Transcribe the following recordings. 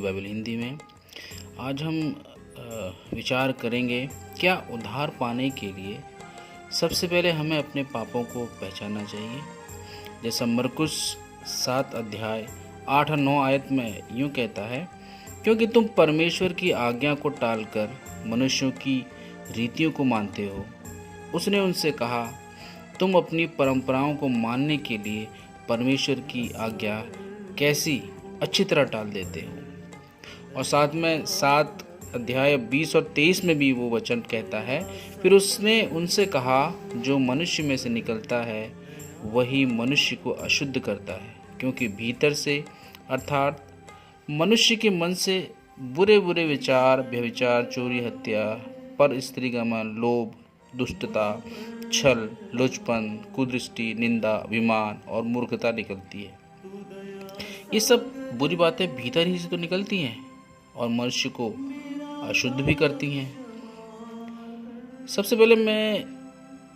Bible Hindi में। आज हम विचार करेंगे क्या उद्धार पाने के लिए सबसे पहले हमें अपने पापों को पहचानना चाहिए। जैसा मरकुस 7 अध्याय 8 और 9 आयत में यूँ कहता है, क्योंकि तुम परमेश्वर की आज्ञा को टालकर मनुष्यों की रीतियों को मानते हो। उसने उनसे कहा, तुम अपनी परंपराओं को मानने के लिए परमेश्वर की आज्ञा कैसी अच्छी तरह टाल देते हो। और साथ में 7 अध्याय 20 और 23 में भी वो वचन कहता है, फिर उसने उनसे कहा, जो मनुष्य में से निकलता है वही मनुष्य को अशुद्ध करता है, क्योंकि भीतर से अर्थात मनुष्य के मन से बुरे बुरे विचार, व्यभिचार, चोरी, हत्या, पर स्त्रीगमन, लोभ, दुष्टता, छल, लुचपन, कुदृष्टि, निंदा, अभिमान और मूर्खता निकलती है। ये सब बुरी बातें भीतर ही से तो निकलती हैं और मनुष्य को अशुद्ध भी करती हैं। सबसे पहले मैं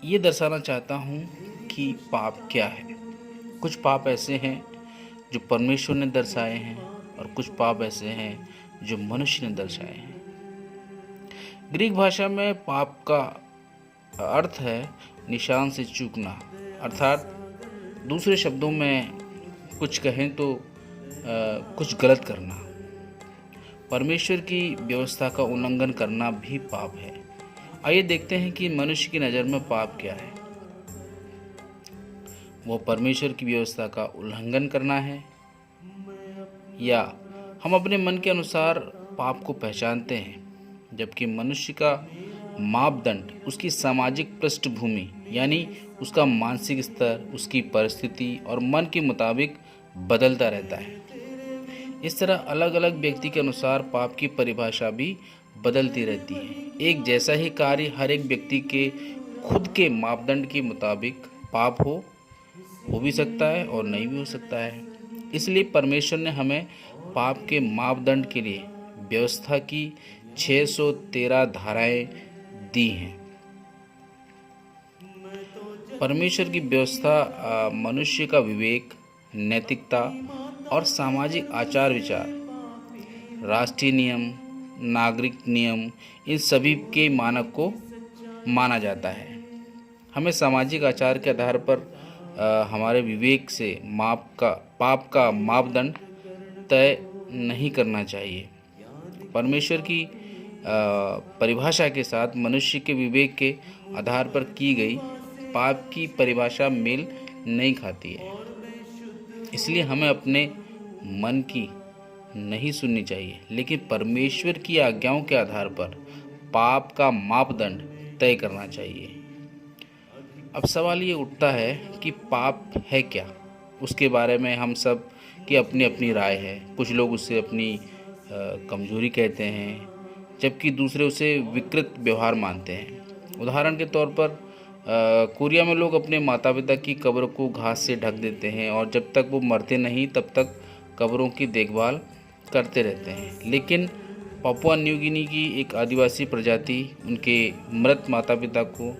ये दर्शाना चाहता हूँ कि पाप क्या है। कुछ पाप ऐसे हैं जो परमेश्वर ने दर्शाए हैं और कुछ पाप ऐसे हैं जो मनुष्य ने दर्शाए हैं। ग्रीक भाषा में पाप का अर्थ है निशान से चूकना, अर्थात दूसरे शब्दों में कुछ कहें तो कुछ गलत करना। परमेश्वर की व्यवस्था का उल्लंघन करना भी पाप है। आइए देखते हैं कि मनुष्य की नज़र में पाप क्या है। वो परमेश्वर की व्यवस्था का उल्लंघन करना है, या हम अपने मन के अनुसार पाप को पहचानते हैं, जबकि मनुष्य का मापदंड उसकी सामाजिक पृष्ठभूमि यानी उसका मानसिक स्तर, उसकी परिस्थिति और मन के मुताबिक बदलता रहता है। इस तरह अलग अलग व्यक्ति के अनुसार पाप की परिभाषा भी बदलती रहती है। एक जैसा ही कार्य हर एक व्यक्ति के खुद के मापदंड के मुताबिक पाप हो भी सकता है और नहीं भी हो सकता है। इसलिए परमेश्वर ने हमें पाप के मापदंड के लिए व्यवस्था की 613 धाराएं दी हैं। परमेश्वर की व्यवस्था मनुष्य का विवेक, नैतिकता और सामाजिक आचार विचार, राष्ट्रीय नियम, नागरिक नियम, इन सभी के मानक को माना जाता है। हमें सामाजिक आचार के आधार पर हमारे विवेक से पाप का मापदंड तय नहीं करना चाहिए। परमेश्वर की परिभाषा के साथ मनुष्य के विवेक के आधार पर की गई पाप की परिभाषा मेल नहीं खाती है। इसलिए हमें अपने मन की नहीं सुननी चाहिए, लेकिन परमेश्वर की आज्ञाओं के आधार पर पाप का मापदंड तय करना चाहिए। अब सवाल ये उठता है कि पाप है क्या। उसके बारे में हम सब की अपनी अपनी राय है। कुछ लोग उसे अपनी कमजोरी कहते हैं, जबकि दूसरे उसे विकृत व्यवहार मानते हैं। उदाहरण के तौर पर कोरिया में लोग अपने माता पिता की कब्र को घास से ढक देते हैं और जब तक वो मरते नहीं तब तक कब्रों की देखभाल करते रहते हैं। लेकिन पापुआ न्यू गिनी की एक आदिवासी प्रजाति उनके मृत माता पिता को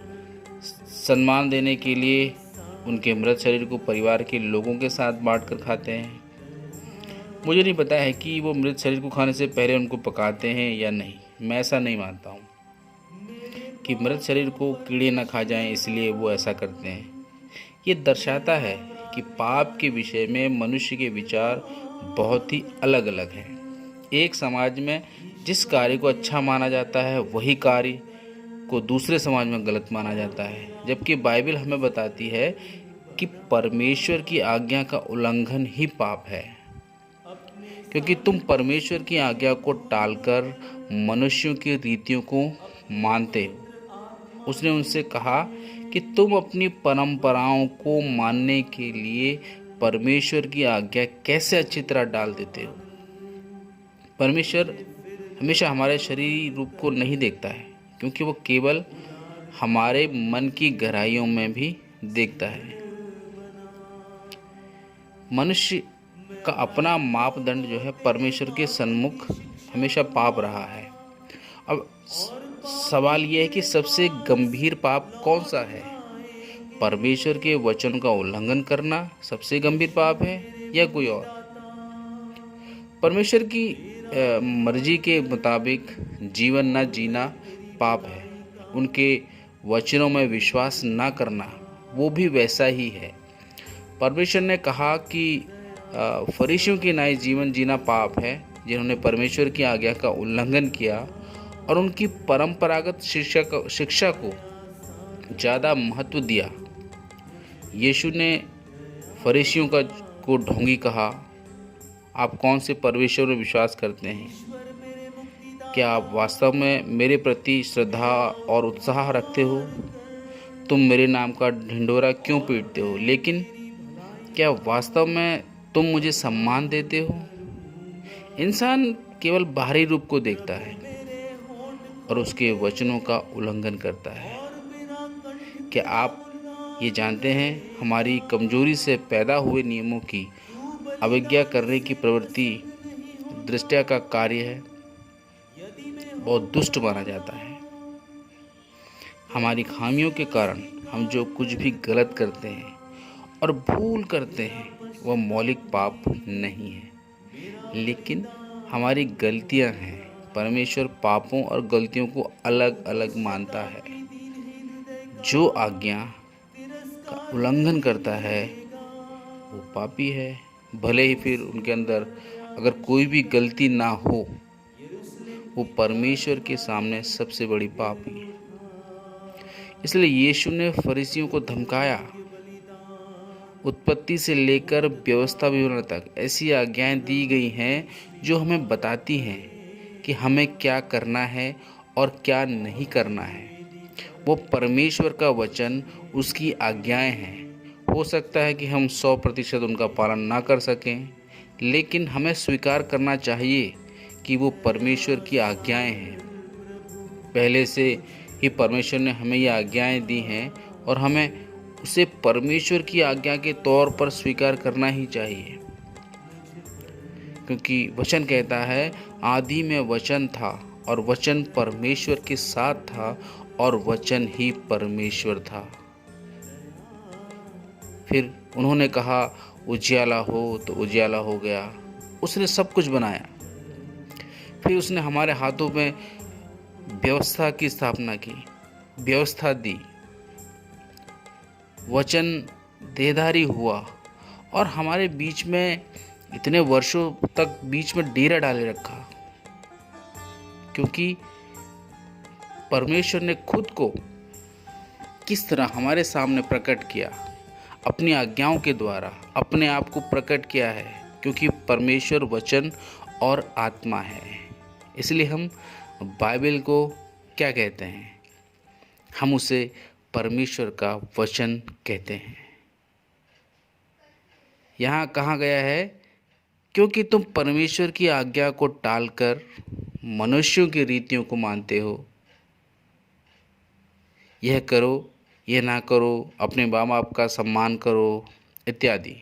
सम्मान देने के लिए उनके मृत शरीर को परिवार के लोगों के साथ बांटकर खाते हैं। मुझे नहीं पता है कि वो मृत शरीर को खाने से पहले उनको पकाते हैं या नहीं। मैं ऐसा नहीं मानता हूँ कि मृत शरीर को कीड़े न खा जाएं, इसलिए वो ऐसा करते हैं। ये दर्शाता है कि पाप के विषय में मनुष्य के विचार बहुत ही अलग अलग हैं। एक समाज में जिस कार्य को अच्छा माना जाता है वही कार्य को दूसरे समाज में गलत माना जाता है, जबकि बाइबल हमें बताती है कि परमेश्वर की आज्ञा का उल्लंघन ही पाप है, क्योंकि तुम परमेश्वर की आज्ञा को टालकर मनुष्यों की रीतियों को मानते हो। उसने उनसे कहा कि तुम अपनी परंपराओं को मानने के लिए परमेश्वर की आज्ञा कैसे अच्छी तरह डाल देते हो। परमेश्वर हमेशा हमारे शरीर रूप को नहीं देखता है, क्योंकि वो केवल हमारे मन की गहराइयों में भी देखता है। मनुष्य का अपना मापदंड जो है परमेश्वर के सन्मुख हमेशा पाप रहा है। अब सवाल यह है कि सबसे गंभीर पाप कौन सा है। परमेश्वर के वचन का उल्लंघन करना सबसे गंभीर पाप है या कोई और। परमेश्वर की मर्जी के मुताबिक जीवन न जीना पाप है। उनके वचनों में विश्वास न करना वो भी वैसा ही है। परमेश्वर ने कहा कि फरीसियों के नाई जीवन जीना पाप है, जिन्होंने परमेश्वर की आज्ञा का उल्लंघन किया और उनकी परंपरागत शिक्षा को ज़्यादा महत्व दिया। यीशु ने फरीसियों को ढोंगी कहा, आप कौन से परमेश्वर में विश्वास करते हैं? क्या आप वास्तव में मेरे प्रति श्रद्धा और उत्साह रखते हो? तुम मेरे नाम का ढिंढोरा क्यों पीटते हो? लेकिन क्या वास्तव में तुम मुझे सम्मान देते हो? इंसान केवल बाहरी रूप को देखता है और उसके वचनों का उल्लंघन करता है। क्या आप ये जानते हैं, हमारी कमजोरी से पैदा हुए नियमों की अवज्ञा करने की प्रवृत्ति दृष्टि का कार्य है, बहुत दुष्ट माना जाता है। हमारी खामियों के कारण हम जो कुछ भी गलत करते हैं और भूल करते हैं वह मौलिक पाप नहीं है, लेकिन हमारी गलतियां हैं। परमेश्वर पापों और गलतियों को अलग अलग मानता है। जो आज्ञा का उल्लंघन करता है वो पापी है, भले ही फिर उनके अंदर अगर कोई भी गलती ना हो, वो परमेश्वर के सामने सबसे बड़ी पापी है। इसलिए यीशु ने फरीसियों को धमकाया। उत्पत्ति से लेकर व्यवस्था विवरण तक ऐसी आज्ञाएं दी गई हैं जो हमें बताती हैं कि हमें क्या करना है और क्या नहीं करना है। वो परमेश्वर का वचन, उसकी आज्ञाएं हैं। हो सकता है कि हम 100% उनका पालन ना कर सकें, लेकिन हमें स्वीकार करना चाहिए कि वो परमेश्वर की आज्ञाएं हैं। पहले से ही परमेश्वर ने हमें ये आज्ञाएं दी हैं और हमें उसे परमेश्वर की आज्ञा के तौर पर स्वीकार करना ही चाहिए, क्योंकि वचन कहता है, आदि में वचन था और वचन परमेश्वर के साथ था और वचन ही परमेश्वर था। फिर उन्होंने कहा उजियाला हो तो उजियाला हो गया। उसने सब कुछ बनाया। फिर उसने हमारे हाथों में व्यवस्था की स्थापना की, व्यवस्था दी, वचन देहधारी हुआ और हमारे बीच में इतने वर्षों तक बीच में डेरा डाले रखा, क्योंकि परमेश्वर ने खुद को किस तरह हमारे सामने प्रकट किया, अपनी आज्ञाओं के द्वारा अपने आप को प्रकट किया है, क्योंकि परमेश्वर वचन और आत्मा है। इसलिए हम बाइबल को क्या कहते हैं? हम उसे परमेश्वर का वचन कहते हैं। यहाँ कहा गया है, क्योंकि तुम परमेश्वर की आज्ञा को टालकर मनुष्यों की रीतियों को मानते हो। यह करो, यह ना करो, अपने माँ बाप का सम्मान करो इत्यादि।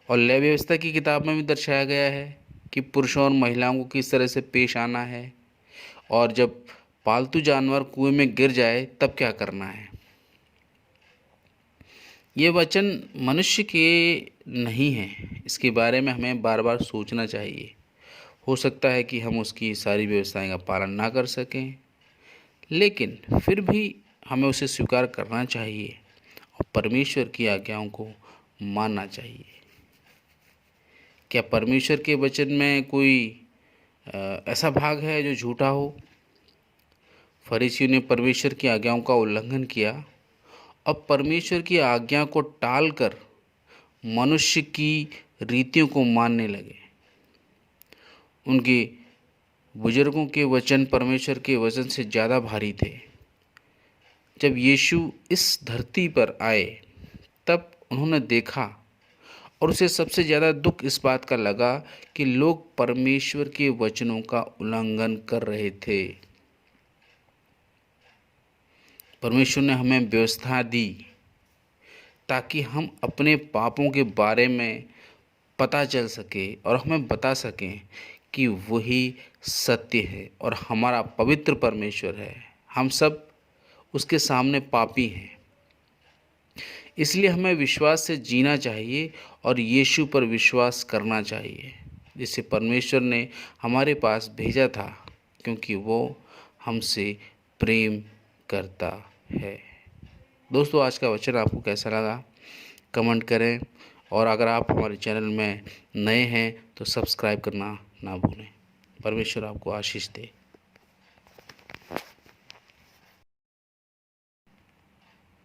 और लेवी व्यवस्था की किताब में भी दर्शाया गया है कि पुरुषों और महिलाओं को किस तरह से पेश आना है, और जब पालतू जानवर कुएं में गिर जाए तब क्या करना है। ये वचन मनुष्य के नहीं हैं, इसके बारे में हमें बार बार सोचना चाहिए। हो सकता है कि हम उसकी सारी व्यवस्थाएं का पालन ना कर सकें, लेकिन फिर भी हमें उसे स्वीकार करना चाहिए और परमेश्वर की आज्ञाओं को मानना चाहिए। क्या परमेश्वर के वचन में कोई ऐसा भाग है जो झूठा हो? फरीसियों ने परमेश्वर की आज्ञाओं का उल्लंघन किया और परमेश्वर की आज्ञा को टालकर मनुष्य की रीतियों को मानने लगे। उनके बुजुर्गों के वचन परमेश्वर के वचन से ज़्यादा भारी थे। जब यीशु इस धरती पर आए तब उन्होंने देखा और उसे सबसे ज़्यादा दुख इस बात का लगा कि लोग परमेश्वर के वचनों का उल्लंघन कर रहे थे। परमेश्वर ने हमें व्यवस्था दी ताकि हम अपने पापों के बारे में पता चल सके और हमें बता सकें कि वही सत्य है और हमारा पवित्र परमेश्वर है। हम सब उसके सामने पापी हैं। इसलिए हमें विश्वास से जीना चाहिए और यीशु पर विश्वास करना चाहिए। जिसे परमेश्वर ने हमारे पास भेजा था, क्योंकि वो हमसे प्रेम करता है। दोस्तों, आज का वचन आपको कैसा लगा कमेंट करें, और अगर आप हमारे चैनल में नए हैं तो सब्सक्राइब करना ना भूलें। परमेश्वर आपको आशीष दे।